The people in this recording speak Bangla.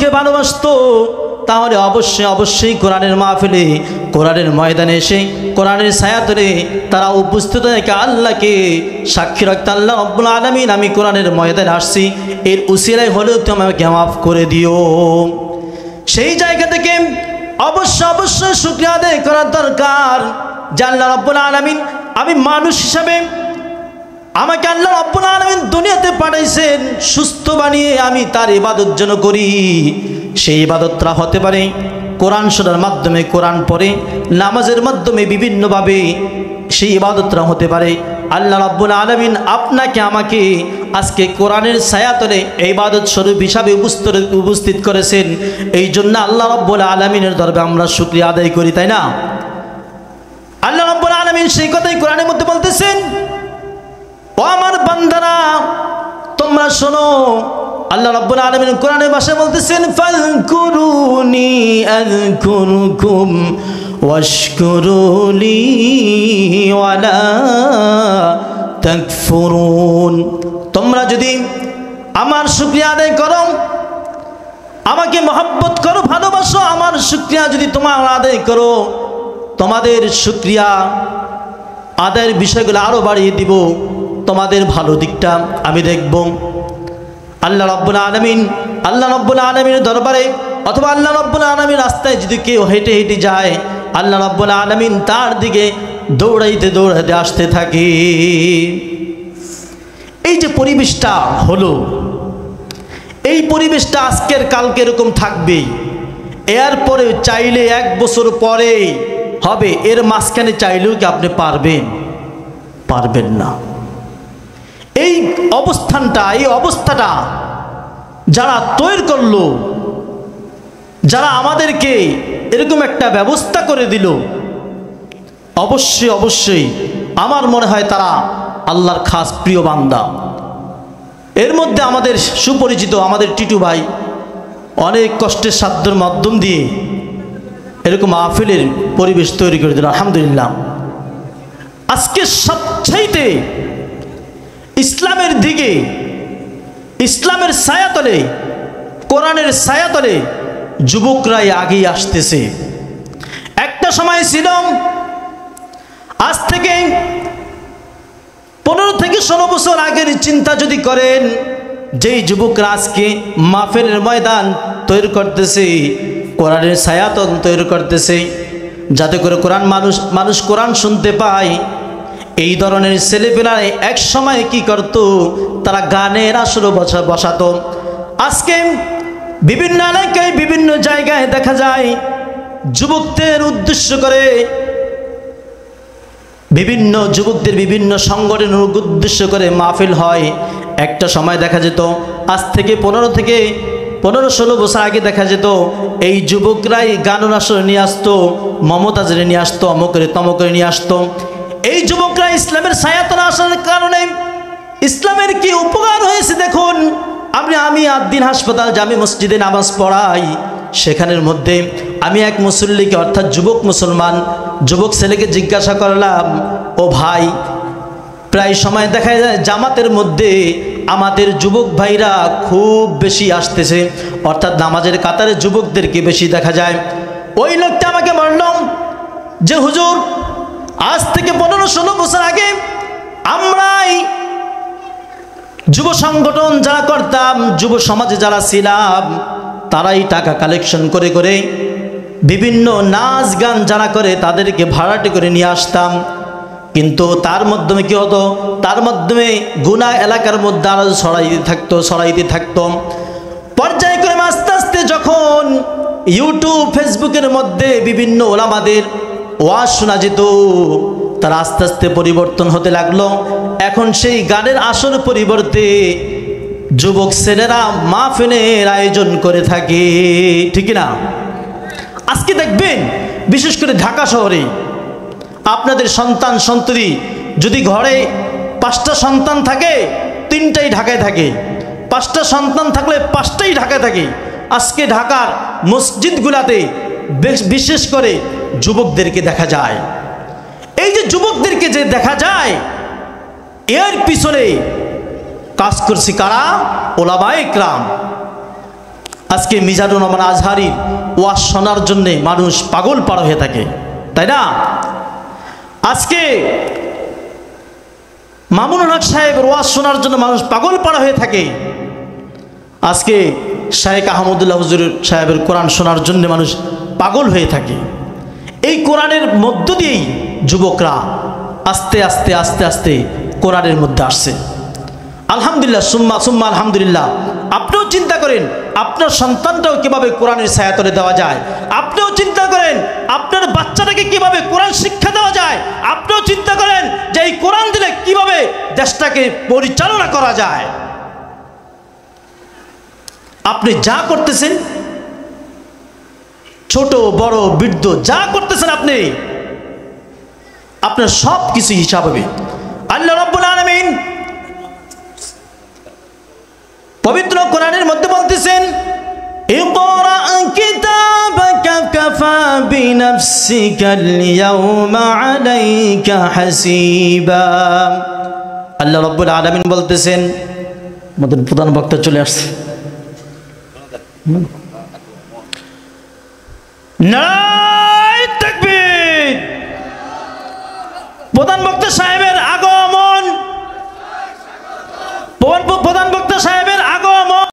রসুলকে ভালোবাসতো তাহলে অবশ্যই অবশ্যই কোরআনের মাহফিলে কোরআনের ময়দানে এসে কোরআনের ছায়াতলে তারা উপস্থিত থেকে আল্লাহকে সাক্ষী রাখতে, আল্লাহ রাব্বুল আলামিন আমি কোরআনের ময়দানে আসছি, এর উসিলায় হলেও তুমি আমাকে মাফ করে দিও। সেই জায়গা থেকে অবশ্যই শুকরিয়া আদায় করার দরকার যে আল্লাহ রাব্বুল আলামিন আমি মানুষ হিসাবে আমাকে আল্লাহ রাব্বুল আলামিন দুনিয়াতে পাঠাইছেন সুস্থ বানিয়ে আমি তার ইবাদত যেন করি। সেই ইবাদতটা হতে পারে কোরআন শোনার মাধ্যমে, কোরআন পড়ে, নামাজের মাধ্যমে বিভিন্নভাবে সেই ইবাদতটা হতে পারে। আল্লাহ রাব্বুল আলামিন আপনাকে আমাকে আজকে কোরআনের ছায়াতলে ইবাদত স্বরূপ হিসাবে উপস্থিত করেছেন। এই জন্য আল্লাহ রাব্বুল আলামিনের দরবারে আমরা শুকরিয়া আদায় করি, তাই না? আল্লাহ রাব্বুল আলামিন সেই কথাই কোরআনের মধ্যে বলতেছেন, ও আমার বান্দারা তোমরা শোনো। আল্লাহ রাব্বুল আলামিন কোরআনের ভাষায় বলতেছেন, ফাযকুরুনি আযকুরকুম ওয়াশকুরুলি ওয়ালা তাকফুরুন। তোমরা যদি আমার শুকরিয়া আদায় করো, আমাকে মহব্বত করো, ভালোবাসো, আমার শুকরিয়া যদি তোমরা আদায় করো, তোমাদের শুকরিয়া আদায়ের বিষয়গুলো আরো বাড়িয়ে দিব, তোমাদের ভালো দিকটা আমি দেখব। আল্লাহ রাব্বুল আলামিনের দরবারে অথবা আল্লাহ রাব্বুল আলামিনের রাস্তায় যদি কেউ হেঁটে হেঁটে যায়, আল্লাহ রাব্বুল আলামিন তার দিকে দৌড়াইতে দৌড়াইতে আসতে থাকে। এই যে পরিবেশটা হলো, এই পরিবেশটা আজকের কালকে এরকম থাকবেই। এরপরে চাইলে 1 বছর পরে হবে, এর মাঝখানে চাইলেও কি আপনি পারবেন না। এই অবস্থানটা, এই অবস্থাটা যারা তৈরি করলো, যারা আমাদেরকে এরকম একটা ব্যবস্থা করে দিল, অবশ্যই আমার মনে হয় তারা আল্লাহর খাস প্রিয় বান্দা। এর মধ্যে আমাদের সুপরিচিত আমাদের টিটু ভাই অনেক কষ্টের সাধ্যের মাধ্যম দিয়ে এরকম মাহফিলের পরিবেশ তৈরি করে দিল। আলহামদুলিল্লাহ। আজকে সবচাইতে ইসলামের দিকে, ইসলামের ছায়াতলে, কোরআনের ছায়াতলে যুবকরাই আগিয়ে আসতেছে। একটা সময় ছিল, আজ থেকে 15 থেকে 16 বছর আগের চিন্তা যদি করেন, যেই যুবকরা আজকে মাহফিলের ময়দান তৈরি করতেছে, কোরআনের ছায়াতল তৈরি করতেছে, যাতে করে মানুষ কোরআন শুনতে পায়, এই ধরনের ছেলেপেলা এক সময় কি করত, তারা গানের আসর বসাতো। আজকে বিভিন্ন এলাকায় বিভিন্ন জায়গায় দেখা যায় যুবকদের উদ্দেশ্য করে, বিভিন্ন যুবকদের বিভিন্ন সংগঠনের উদ্দেশ্য করে মাহফিল হয়। একটা সময় দেখা যেত, আজ থেকে 15-16 বছর আগে দেখা যেত এই যুবকরাই গানের আসর নিয়ে আসতো, মমতাজরে নিয়ে আসতো, অমুকরে তমকরে নিয়ে আসতো। এই যুবকরা ইসলামের ছায়াতলে আসার কারণে ইসলামের কি উপকার হয়েছে দেখুন। আমি আদ্দিন হাসপাতাল জামি মসজিদে নামাজ পড়াই, সেখানের মধ্যে আমি এক মুসল্লিকে অর্থাৎ যুবক মুসলমান যুবক ছেলেকে জিজ্ঞাসা করলাম, ও ভাই, প্রায় সময় দেখা যায় জামাতের মধ্যে আমাদের যুবক ভাইরা খুব বেশি আসতেছে, অর্থাৎ নামাজের কাতারে যুবকদেরকে বেশি দেখা যায়। ওই লোকটা আমাকে বললাম যে হুজুর, আজ থেকে 15-16 বছর আগে আমরাই যুব সংগঠন যারা করতাম, যুব সমাজে যারা ছিলাম, তারাই টাকা কালেকশন করে করে বিভিন্ন নাচ গান যারা করে তাদেরকে ভাড়াটে করে নিয়ে আসতাম। কিন্তু তার মাধ্যমে কি হতো, তার মাধ্যমে গুনাহ এলাকার মধ্যে আরো ছড়াইতে থাকতো। পর্যায়ক্রমে আস্তে আস্তে যখন ইউটিউব ফেসবুকের মধ্যে বিভিন্ন ওলামাদের ওয়াজ শোনা যেত, তার আস্তে আস্তে পরিবর্তন হতে লাগলো। এখন সেই গানের আসর পরিবর্তে যুবক ছেলেরা মাহফিলের আয়োজন করে থাকে, ঠিক না? আজকে দেখবেন বিশেষ করে ঢাকা শহরে আপনাদের সন্তান সন্ততি যদি ঘরে 5টা সন্তান থাকে, 3টাই ঢাকায় থাকে, 5টা সন্তান থাকলে 5টাই ঢাকায় থাকে। আজকে ঢাকার মসজিদগুলাতে বিশেষ করে যুবকদেরকে দেখা যায়। এই যে যুবকদেরকে যে দেখা যায়, এর পিছনে কাজ করছে কারা? ওলামায়ে কেরাম। আজ আজকে মিজানুর রহমান আজহারির ওয়াজ শোনার জন্যে মানুষ পাগল পাড়া হয়ে থাকে, তাই না? আজকে মামুনুল হক সাহেবের ওয়াজ শোনার জন্য মানুষ পাগল পাড়া হয়ে থাকে। আজকে শায়েখ আহমদুল্লাহ হুজুর সাহেবের কোরআন শোনার জন্য মানুষ পাগল হয়ে থাকে। এই কোরআনের মধ্য দিয়েই যুবকরা আস্তে আস্তে আস্তে আস্তে কোরআনের মধ্যে আসছে। আলহামদুলিল্লাহ, সুম্মা সুম্মা আলহামদুলিল্লাহ। আপনিও চিন্তা করেন আপনার সন্তানটাও কিভাবে কোরআনের ছায়াতলে দেওয়া যায়। আপনিও চিন্তা করেন আপনার বাচ্চাটাকে কিভাবে কোরআন শিক্ষা দেওয়া যায়। আপনিও চিন্তা করেন যে এই কোরআন দিলে কিভাবে দেশটাকে পরিচালনা করা যায়। আপনি যা করতেছেন, ছোট বড় বৃদ্ধ যা করতেছেন, আপনি আপনার সব কিছু হিসাব হবে। আল্লাহ রাব্বুল আলামিন পবিত্র কোরআনের মধ্যে বলতেছেন, ইকরা কিতাবাকা কাফা বিনাফসিকাল ইয়াওমা আলাইকা হাসিবা। আল্লাহ রাব্বুল আলামিন বলতেছেন, আমাদের প্রধান বক্তা চলে আসছে। না